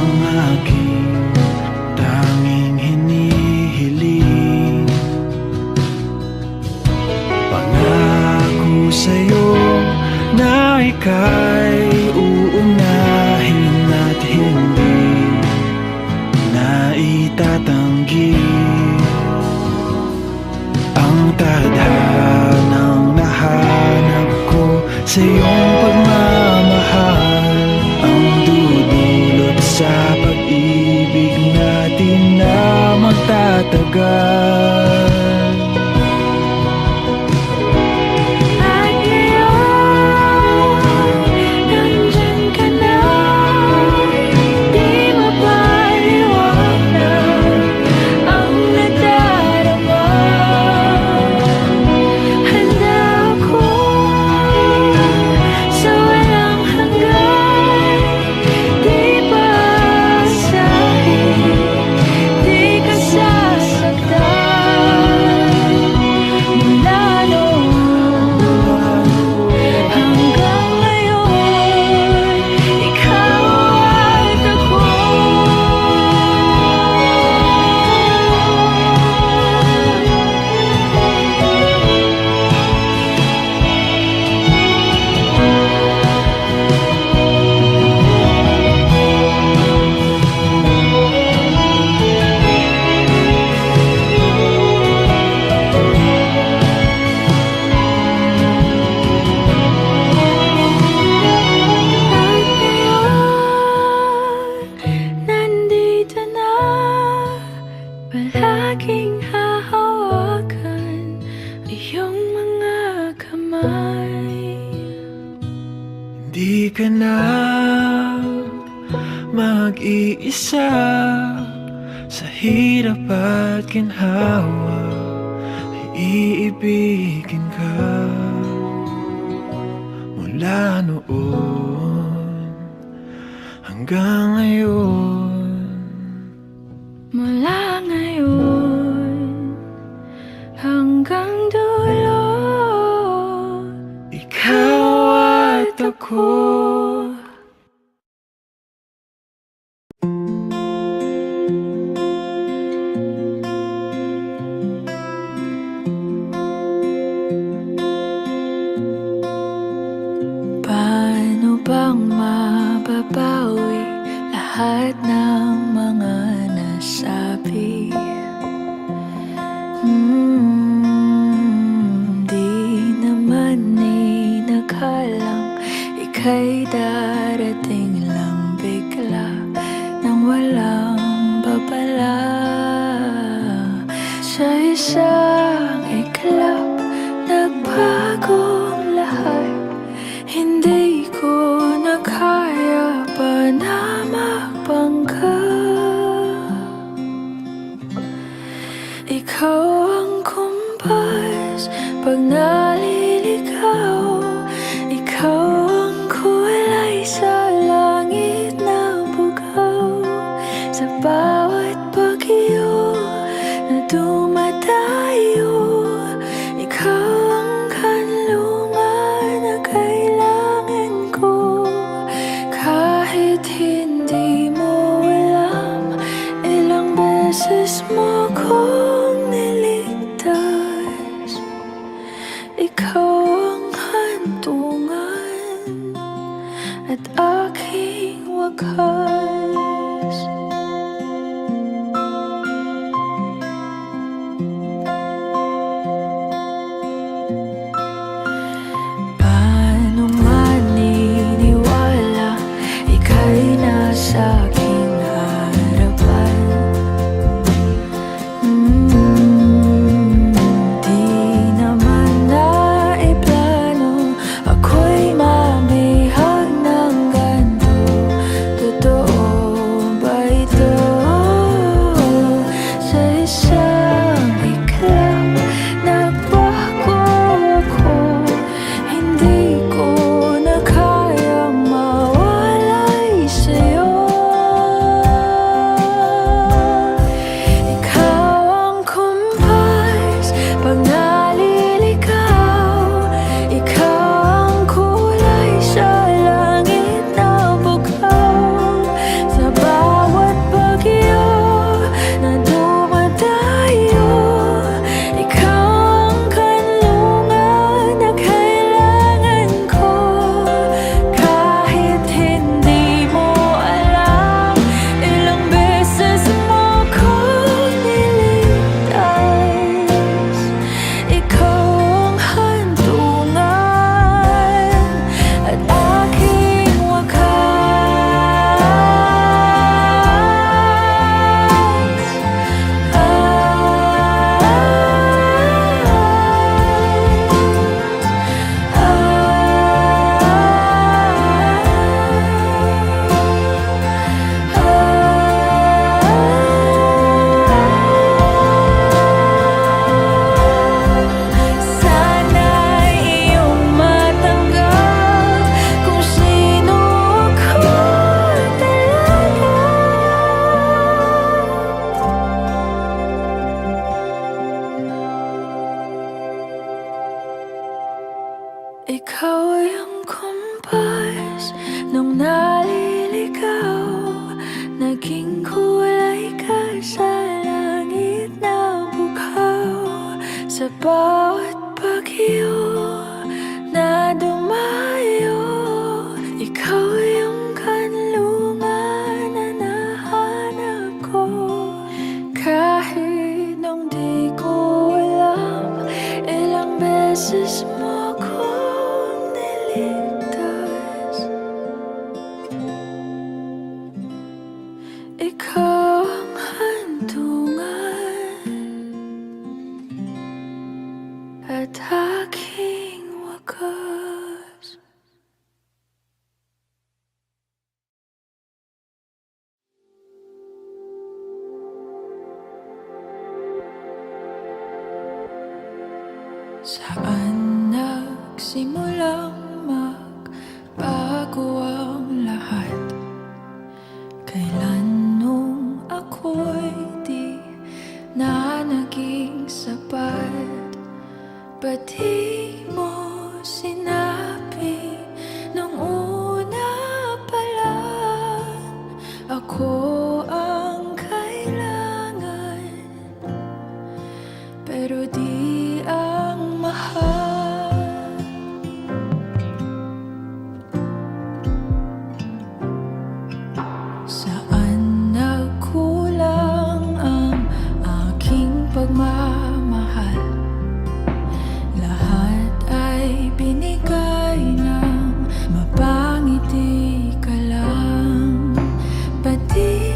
ang aking tanging hinihiling. Pangako sa'yo na ika'y uunahin at hindi na itatanggi ang tadhanang nahanap ko sa iyong pagmamahal, ang dudulot sa pag-ibig natin na magtatagal. Palaging hahawakan iyong mga kamay. Hindi ka na mag-iisa sa hirap at ginhawa, ay iibigin ka mula noon hanggang ngayon. Mula ngayon hanggang dulo, ikaw at ako. paano bang mababawi lahat ng mga nasabi? Di naman inakalang ika'y darating lang bigla nang walang babala. Sa isang iglap, nagbagong lahat. Hindi ko na kaya pa na magpangga. Ikaw ang kumpas pag naliligaw. Ikaw ang kulay sa langit na bugaw. Sa bawat bagyo na dumadayo, Naging kulay ka sa langit na bughaw. Sa bawat bagyo na dumayo, ikaw yung kanlungan na nahanap ko. Kahit nung di ko alam, ilang beses mo akong niligtas. Ikaw ang hantungan at aking wakas. Saan nagsimulang magbago ang lahat? Kailan nung ako'y di na naging sapat? Ba't di mo sinabi nung una pa lang ako ang kailangan, pero di ang mahal? Saan nagkulang ang aking pagmamahal? Lahat ay binigay ng mapangiti ka lang. Ba't di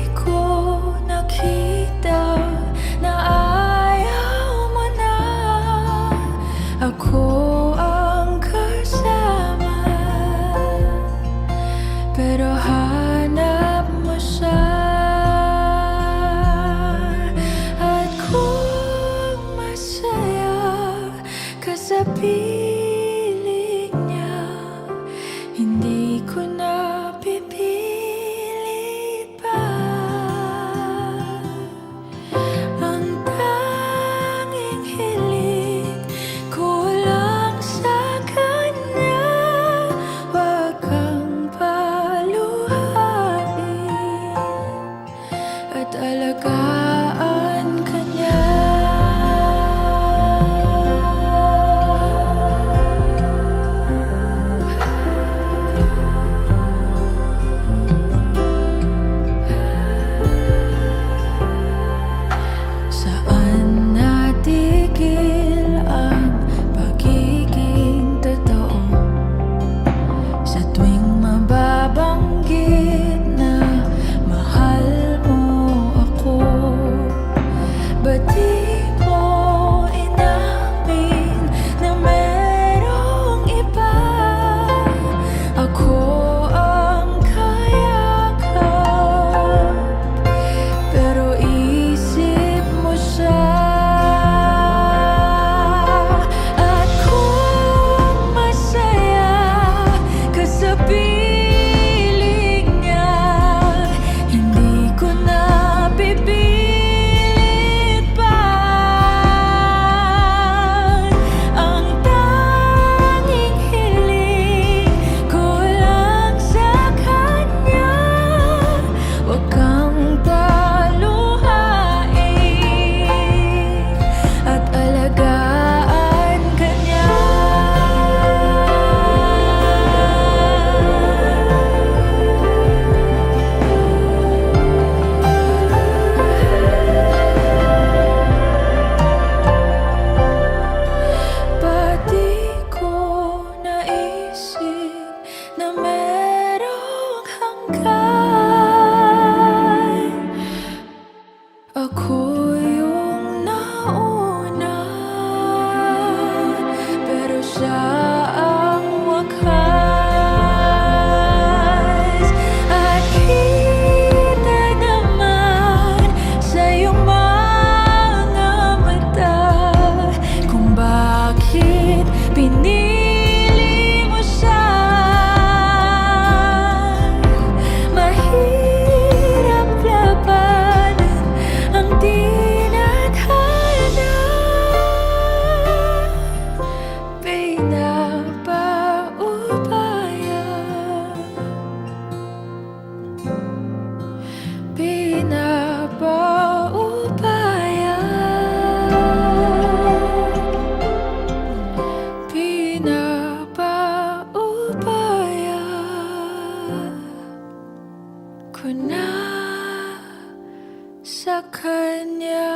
kanya.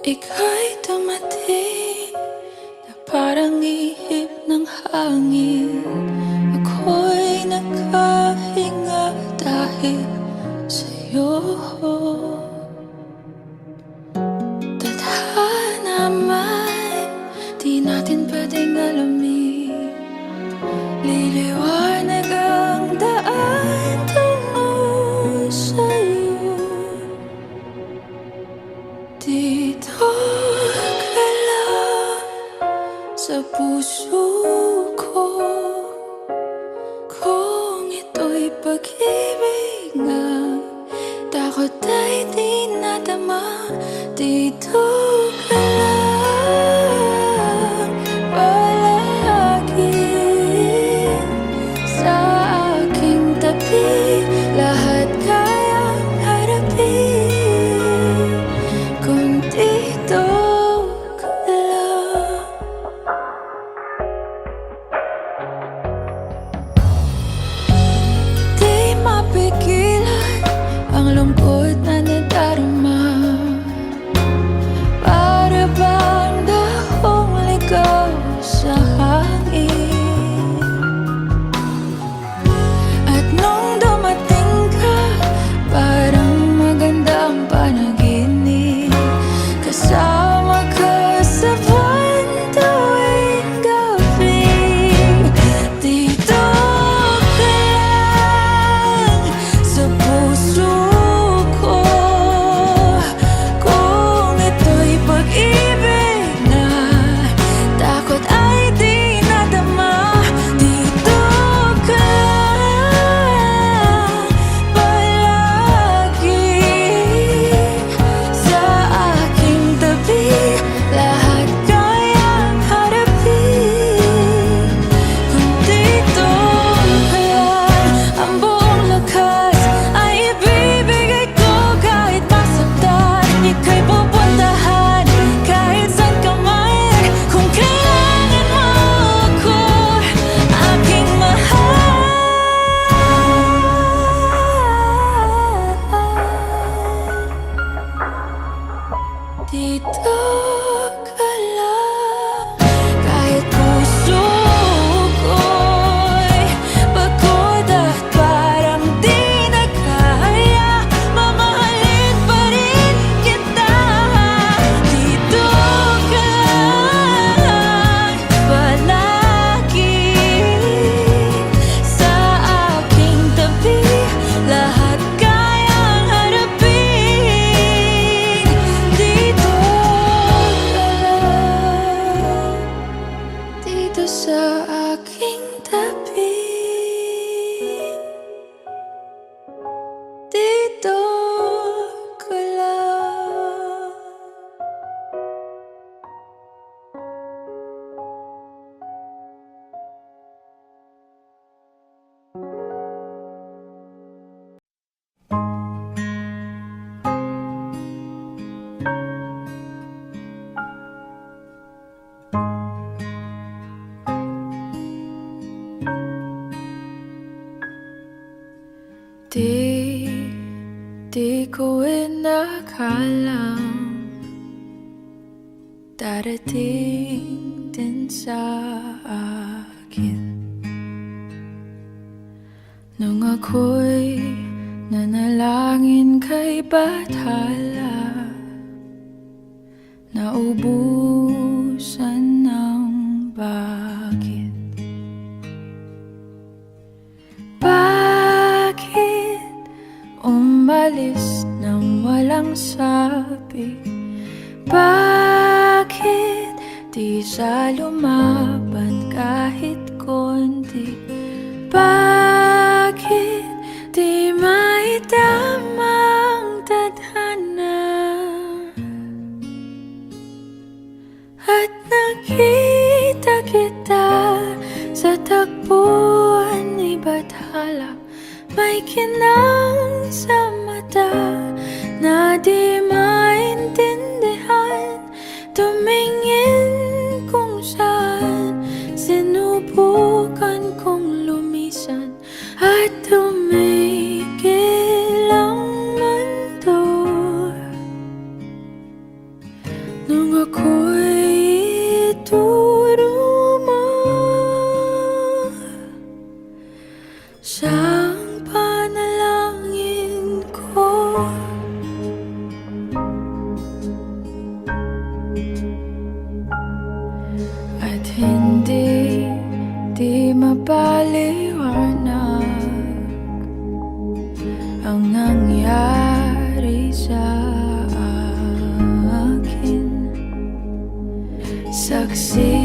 Ika'y dumating na parang ihip ng hangin. Ako'y nakahinga dahil sa'yo. Tadhana man, di natin pwedeng alamin. Liliwanag ang daan tungo sa'yo. Dito ka lang sa puso ko. Kung ito'y pag-ibig nga, takot ay di nadama. Dito ka lang palagi sa aking tabi. Lahat kayang harapin kung dito ka lang. Di mapigilan ang lungkot na nadarama. Para bang dahong ligaw sa hangin. At nung dumating ka, parang magandang panaginip. Kasama ka sa buwan tuwing gabi. Dito ka lang sa puso ko. Kung ito'y pag-ibig na, takot ay di nadama. Dito ka lang palagi sa aking tabi. Lahat kayang harapin kung dito ka lang. Ang buong lakas ay ibibigay ko kahit masaktan. Ika'y pupuntahan kahit saan ka man. Kung kailangan mo ako, aking mahal. Dito ka lang kahit puso ko'y pagod at parang di na kaya. Mamahalin pa rin kita. Dito ka lang palagi sa aking tabi. Lahat kayang harapin. Dito ka lang, dito sa aking tabi. Dito ka lang. Di ko inakalang darating din sa akin. Nung ako'y nanalangin kay Bathala, naubusan ng bakit. Bakit umalis nang walang sabi? Bakit di sa lumaban kahit konti? Bakit di maitamang tadhana? At nakita kita takbuhan ni bathala, may kinang sa mata na di maintindihan. Tumingin kung saan, sinubukan kong lumisan at tumigil ang mundo. Nung ako'y ituruma siyang panalangin ko. At hindi di mapaliwanag ang nangyari sa akin. Saksi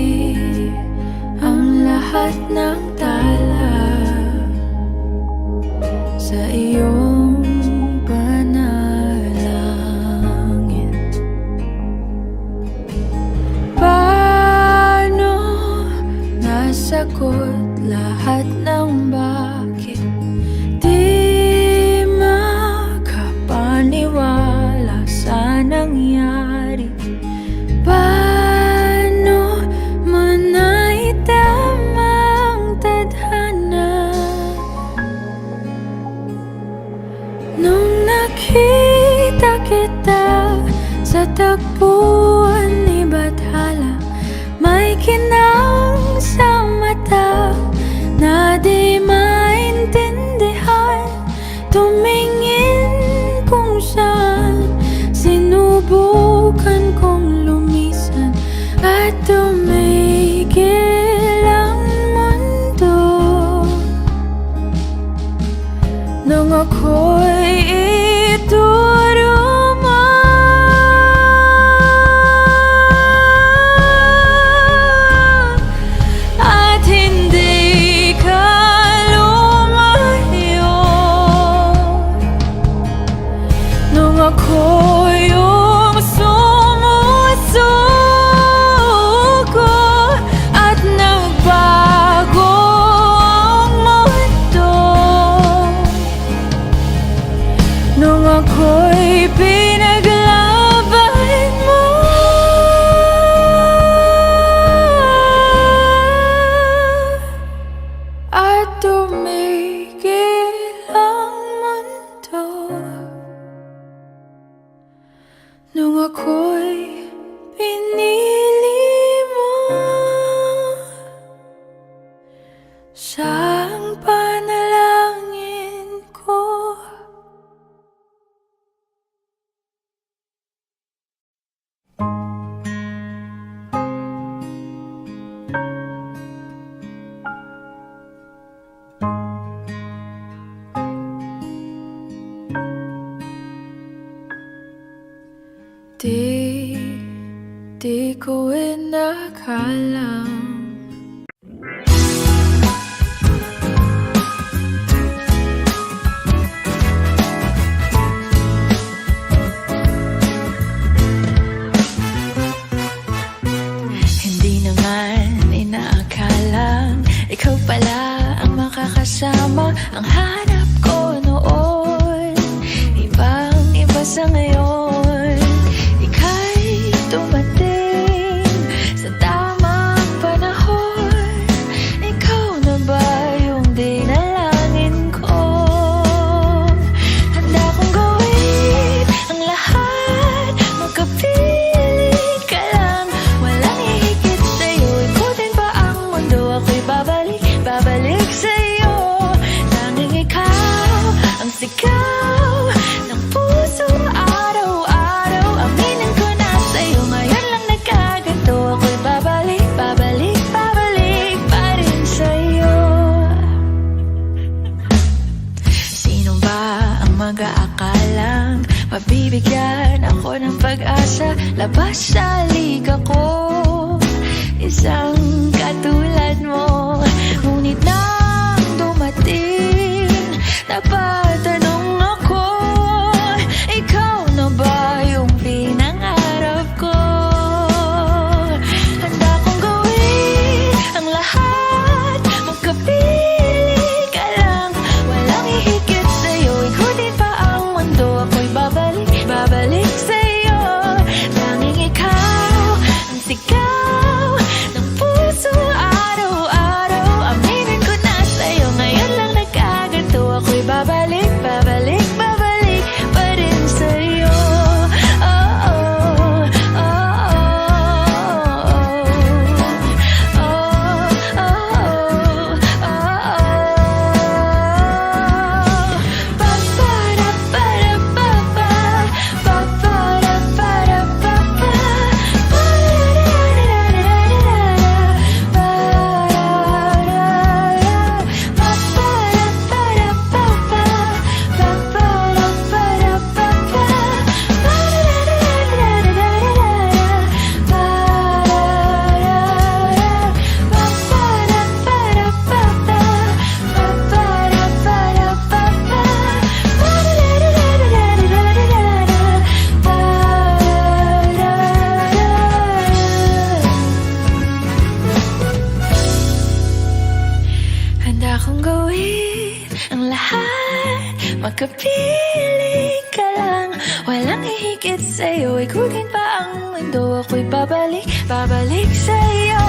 ang lahat ng tala sa iyong panalangin. Paano nasagot lahat ng bakit? Di makapaniwala sa nangyari. Paano mo naitama ang tadhana nung nakita kita sa takbuhan ni bathala? May kinang sa mata na di maintindihan. Tumingin kung saan, sinubukan kong lumisan at tumigil ang mundo. Nung ako'y ituruma at hindi ka lumayo. Nung ako yung sumusuko at nagbago ang mundo. Nung ako'y pinaglaban mo at tumigil ang mundo. Nung ako'y pinili mo siyang panalangin ko. Di ko inakalang hindi naman inaakalang ikaw pala ang makakasama. Ang hanap ko noon, ibang-iba sa ngayon. Ika'y tumating sa tamang panahon. Ikaw na ba yung dinalangin ko? Handa kong gawin ang lahat, magkapiling ka lang. Walang hihigit sa'yo, ikutin pa ang mundo. Ako'y babalik sa'yo. Tanging ikaw kong gawin ang lahat, makapili ka lang. Walang hihigit sa'yo, ikutin pa ang mundo. Ako'y babalik, babalik sa'yo.